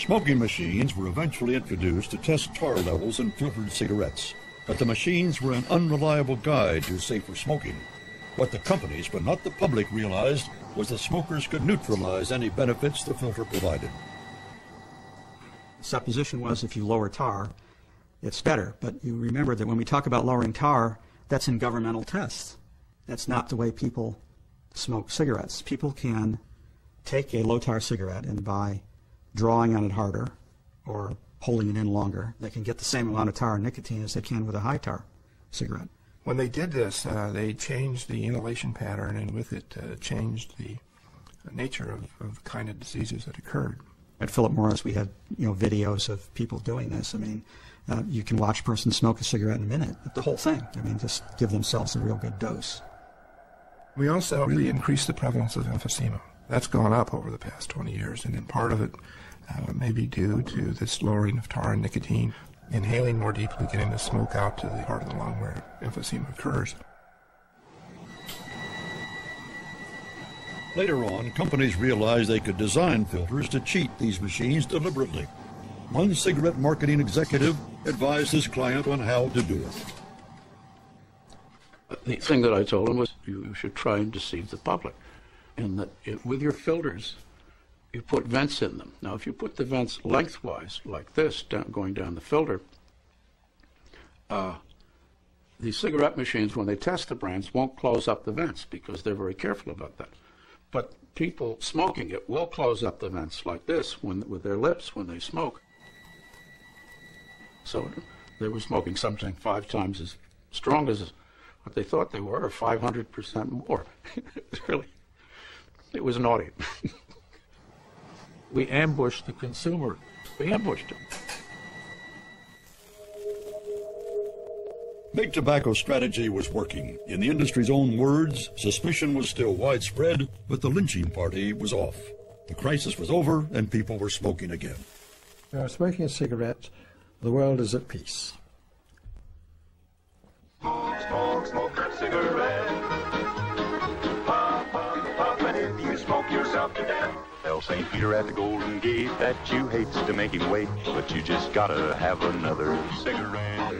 Smoking machines were eventually introduced to test tar levels in filtered cigarettes, but the machines were an unreliable guide to safer smoking. What the companies, but not the public, realized was that smokers could neutralize any benefits the filter provided. The supposition was if you lower tar, it's better. But you remember that when we talk about lowering tar, that's in governmental tests. That's not the way people smoke cigarettes. People can take a low-tar cigarette and by drawing on it harder or holding it in longer, they can get the same amount of tar and nicotine as they can with a high-tar cigarette. When they did this, they changed the inhalation pattern, and with it changed the nature of the kind of diseases that occurred. At Philip Morris, we had videos of people doing this. I mean, you can watch a person smoke a cigarette in a minute, the whole thing. I mean, just give themselves a real good dose. We also really increased the prevalence of emphysema. That's gone up over the past 20 years, and in part of it may be due to this lowering of tar and nicotine, inhaling more deeply, getting the smoke out to the part of the lung where emphysema occurs. Later on, companies realized they could design filters to cheat these machines deliberately. One cigarette marketing executive advised his client on how to do it. The thing that I told him was you should try and deceive the public, and that with your filters, you put vents in them. Now, if you put the vents lengthwise, like this, going down the filter, the cigarette machines, when they test the brands, won't close up the vents because they're very careful about that. But people smoking it will close up the vents like this with their lips when they smoke. So they were smoking something 5 times as strong as what they thought they were, or 500% more. It was naughty. We ambushed the consumer. We ambushed him. Big Tobacco strategy was working. In the industry's own words, suspicion was still widespread, but the lynching party was off. The crisis was over, and people were smoking again. Smoking a cigarette, the world is at peace. Smoke, smoke, smoke that cigarette. Pop, pop, pop, and if you smoke yourself to death, tell St. Peter at the Golden Gate that you hates to make him wait, but you just gotta have another cigarette.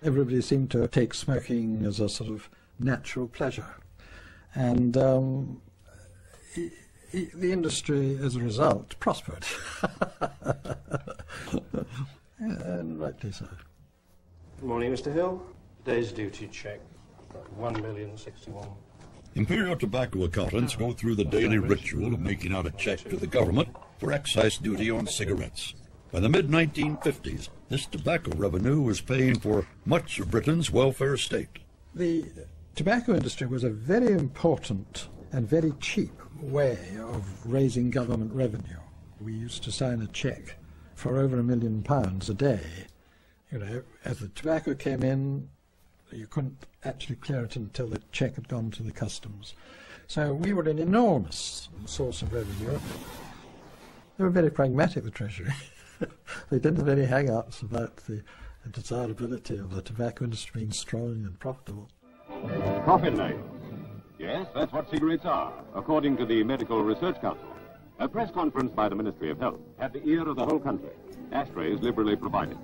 Everybody seemed to take smoking as a sort of natural pleasure. And the industry, as a result, prospered. And rightly so. Good morning, Mr. Hill. Today's duty check, 1,061,000. Imperial tobacco accountants go through the daily ritual of making out a check to the government for excise duty on cigarettes. By the mid-1950s, this tobacco revenue was paying for much of Britain's welfare state. The tobacco industry was a very important and very cheap way of raising government revenue. We used to sign a cheque for over £1 million a day. You know, as the tobacco came in, you couldn't actually clear it until the cheque had gone to the customs. So we were an enormous source of revenue. They were very pragmatic, the Treasury. They didn't have any hang-ups about the desirability of the tobacco industry being strong and profitable. Profit light. Yes, that's what cigarettes are, according to the Medical Research Council. A press conference by the Ministry of Health had the ear of the whole country. Ashtrays liberally provided.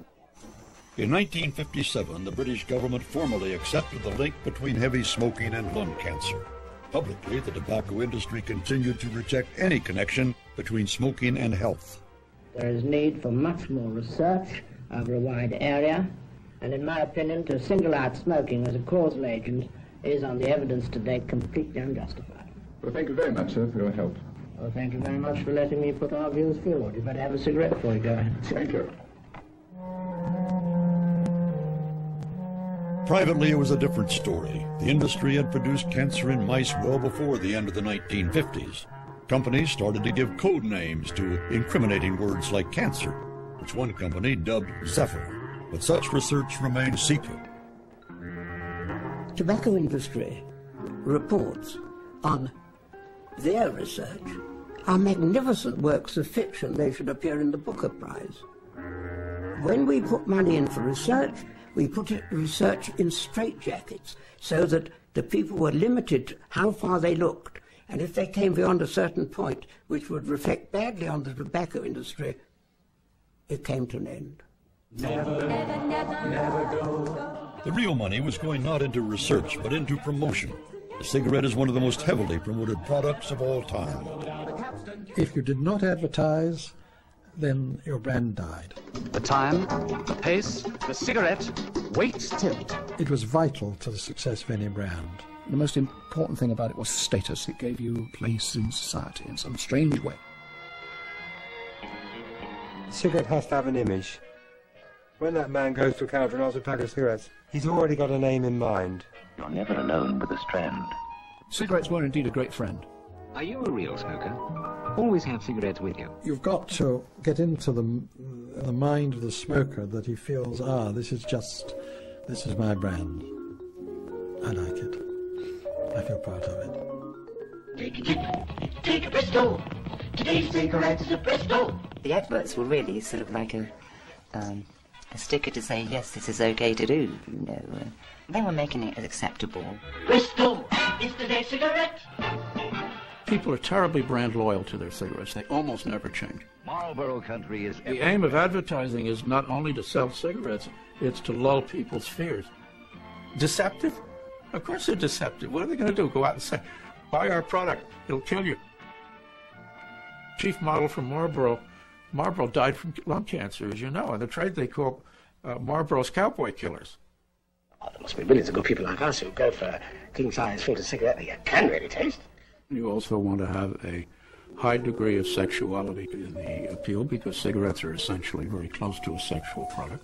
In 1957, the British government formally accepted the link between heavy smoking and lung cancer. Publicly, the tobacco industry continued to reject any connection between smoking and health. There is need for much more research over a wide area, and in my opinion, to single out smoking as a causal agent is, on the evidence to date, completely unjustified. Well, thank you very much, sir, for your help. Well, thank you very much for letting me put our views forward. You better have a cigarette before you go ahead. Thank you. Privately, it was a different story. The industry had produced cancer in mice well before the end of the 1950s. Companies started to give code names to incriminating words like cancer, which one company dubbed Zephyr, but such research remained secret. Tobacco industry reports on their research are magnificent works of fiction. They should appear in the Booker Prize. When we put money in for research, we put research in straitjackets so that the people were limited how far they looked. And if they came beyond a certain point, which would reflect badly on the tobacco industry, it came to an end. Never, never go. The real money was going not into research, but into promotion. The cigarette is one of the most heavily promoted products of all time. If you did not advertise, then your brand died. The time, the pace, the cigarette, waits tilt. It was vital to the success of any brand. The most important thing about it was status. It gave you a place in society in some strange way. The cigarette has to have an image. When that man goes to a counter and asks a pack of cigarettes, he's already got a name in mind. You're never alone with this trend. Cigarettes were indeed a great friend. Are you a real smoker? Always have cigarettes with you. You've got to get into the mind of the smoker that he feels, this is my brand. I like it. I feel part of it. Take a Bristol. Today's cigarette is a Bristol. The adverts were really sort of like a sticker to say, yes, this is okay to do. You know, they were making it acceptable. Bristol is today's cigarette. People are terribly brand loyal to their cigarettes. They almost never change. Marlboro country is... The aim of advertising is not only to sell cigarettes, it's to lull people's fears. Deceptive? Of course they're deceptive. What are they going to do? Go out and say, buy our product, it'll kill you. Chief model from Marlboro died from lung cancer, as you know. And the trade they call Marlboro's cowboy killers. Oh, there must be millions of good people like us who go for a king-size filtered cigarette that you can really taste. You also want to have a high degree of sexuality in the appeal because cigarettes are essentially very close to a sexual product.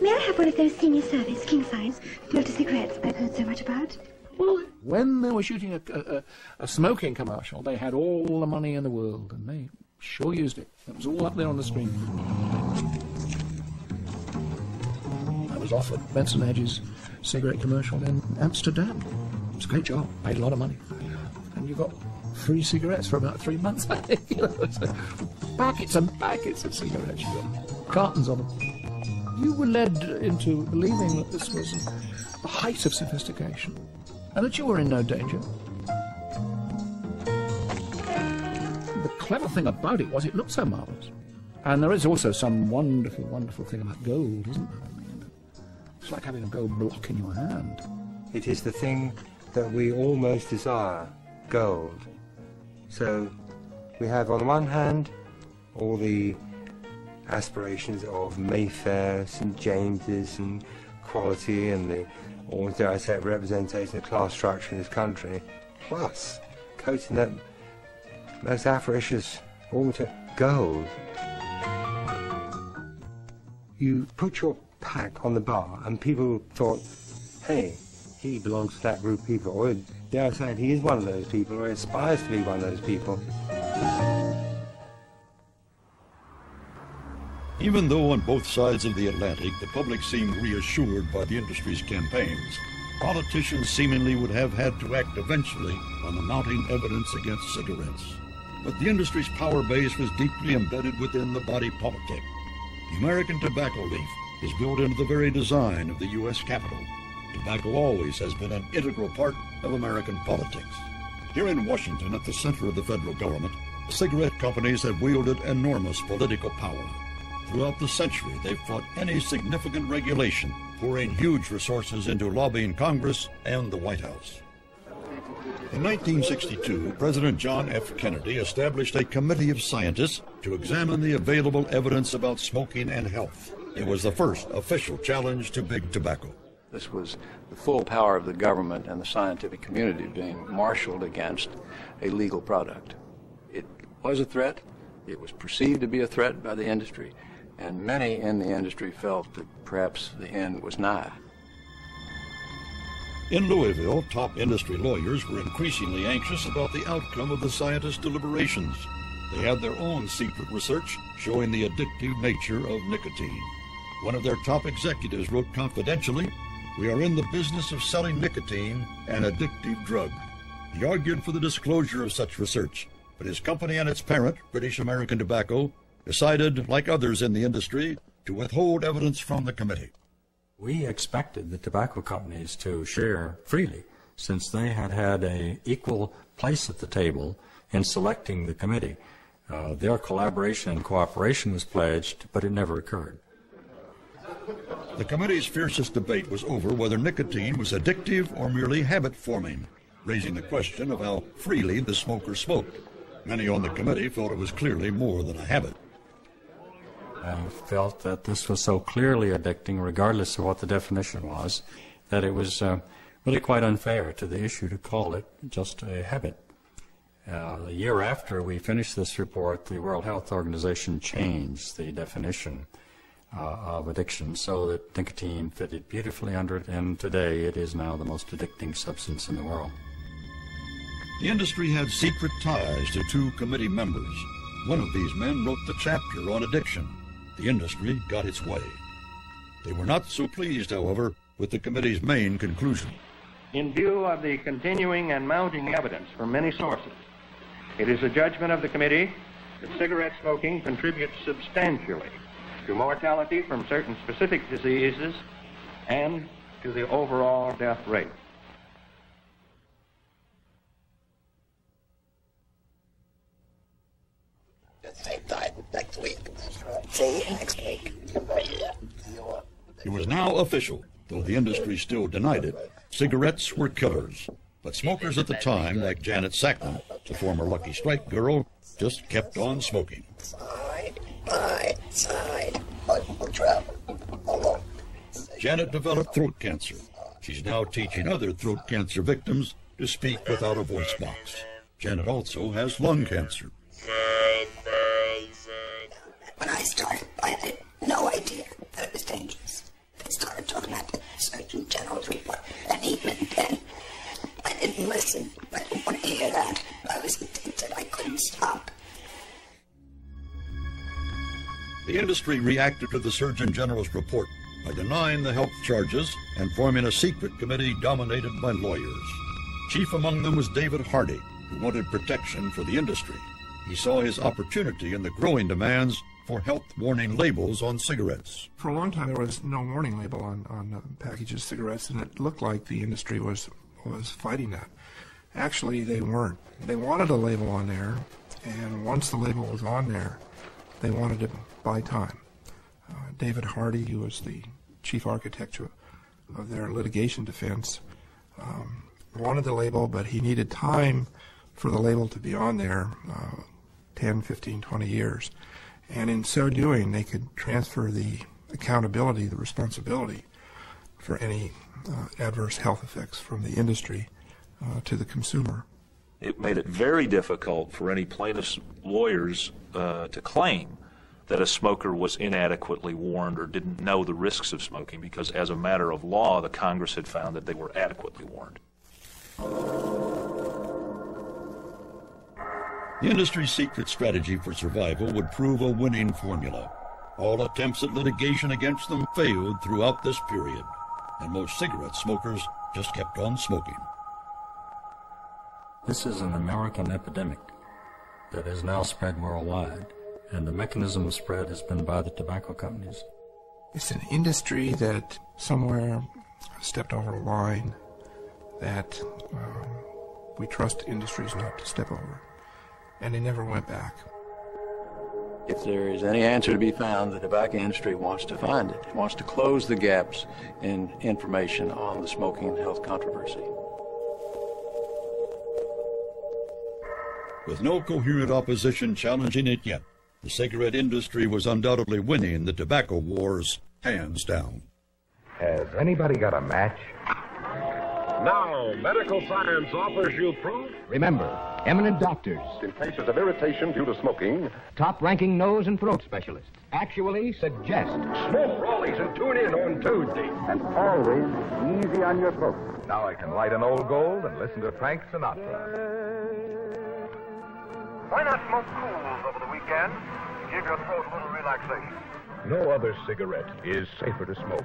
May I have one of those senior service king-size filter cigarettes I've heard so much about? Well, when they were shooting a smoking commercial, they had all the money in the world, and they sure used it. It was all up there on the screen. I was offered Benson Hedges cigarette commercial in Amsterdam. It was a great job. Paid a lot of money. And you got free cigarettes for about 3 months, I think. You know, so packets and packets of cigarettes. You got cartons of them. You were led into believing that this was the height of sophistication and that you were in no danger. The clever thing about it was it looked so marvellous. And there is also some wonderful, wonderful thing about gold, isn't there? It's like having a gold block in your hand. It is the thing that we all most desire, gold. So we have on the one hand all the aspirations of Mayfair, St James's and quality and the, or dare I say, representation of class structure in this country, plus coating that most avaricious gold. You put your pack on the bar and people thought, hey, he belongs to that group of people, or dare I say, he is one of those people, or aspires to be one of those people. Even though on both sides of the Atlantic the public seemed reassured by the industry's campaigns, politicians seemingly would have had to act eventually on the mounting evidence against cigarettes. But the industry's power base was deeply embedded within the body politic. The American tobacco leaf is built into the very design of the U.S. Capitol. Tobacco always has been an integral part of American politics. Here in Washington, at the center of the federal government, cigarette companies have wielded enormous political power. Throughout the century, they've fought any significant regulation, pouring huge resources into lobbying Congress and the White House. In 1962, President John F. Kennedy established a committee of scientists to examine the available evidence about smoking and health. It was the first official challenge to big tobacco. This was the full power of the government and the scientific community being marshaled against a legal product. It was a threat. It was perceived to be a threat by the industry. And many in the industry felt that perhaps the end was nigh. In Louisville, top industry lawyers were increasingly anxious about the outcome of the scientists' deliberations. They had their own secret research showing the addictive nature of nicotine. One of their top executives wrote confidentially, "We are in the business of selling nicotine, an addictive drug." He argued for the disclosure of such research, but his company and its parent, British American Tobacco, decided, like others in the industry, to withhold evidence from the committee. We expected the tobacco companies to share freely, since they had had an equal place at the table in selecting the committee. Their collaboration and cooperation was pledged, but it never occurred. The committee's fiercest debate was over whether nicotine was addictive or merely habit-forming, raising the question of how freely the smoker smoked. Many on the committee felt it was clearly more than a habit. I felt that this was so clearly addicting, regardless of what the definition was, that it was really quite unfair to the issue to call it just a habit. A year after we finished this report, the World Health Organization changed the definition of addiction so that nicotine fitted beautifully under it, and today it is now the most addicting substance in the world. The industry had secret ties to two committee members. One of these men wrote the chapter on addiction. The industry got its way. They were not so pleased, however, with the committee's main conclusion. In view of the continuing and mounting evidence from many sources, it is the judgment of the committee that cigarette smoking contributes substantially to mortality from certain specific diseases and to the overall death rate. Same time next week. See you next week. It was now official, though the industry still denied it. Cigarettes were killers. But smokers at the time, like Janet Sackman, the former Lucky Strike girl, just kept on smoking. Side by side. Janet developed throat cancer. She's now teaching other throat cancer victims to speak without a voice box. Janet also has lung cancer. When I started, I had no idea that it was dangerous. They started talking about the Surgeon General's report, and even then, I didn't listen. I didn't want to hear that. I was addicted. I couldn't stop. The industry reacted to the Surgeon General's report by denying the health charges and forming a secret committee dominated by lawyers. Chief among them was David Hardy, who wanted protection for the industry. He saw his opportunity in the growing demands for health warning labels on cigarettes. For a long time, there was no warning label on packages of cigarettes, and it looked like the industry was fighting that. Actually, they weren't. They wanted a label on there, and once the label was on there, they wanted to buy time. David Hardy, who was the chief architect of their litigation defense, wanted the label, but he needed time for the label to be on there, 10, 15, 20 years. And in so doing, they could transfer the accountability, the responsibility for any adverse health effects from the industry to the consumer. It made it very difficult for any plaintiff's lawyers to claim that a smoker was inadequately warned or didn't know the risks of smoking, because as a matter of law, the Congress had found that they were adequately warned. The industry's secret strategy for survival would prove a winning formula. All attempts at litigation against them failed throughout this period, and most cigarette smokers just kept on smoking. This is an American epidemic that has now spread worldwide, and the mechanism of spread has been by the tobacco companies. It's an industry that somewhere stepped over a line that we trust industries not to step over, and they never went back. If there is any answer to be found, the tobacco industry wants to find it. It wants to close the gaps in information on the smoking and health controversy. With no coherent opposition challenging it yet, the cigarette industry was undoubtedly winning the tobacco wars hands down. Has anybody got a match? Now, medical science offers you proof. Remember, eminent doctors, In cases of irritation due to smoking, top-ranking nose and throat specialists, actually suggest smoke rollies and tune in on Tuesday. and always easy on your throat. Now I can light an old gold and listen to Frank Sinatra. Why not smoke cools over the weekend? Give your throat a little relaxation. No other cigarette is safer to smoke.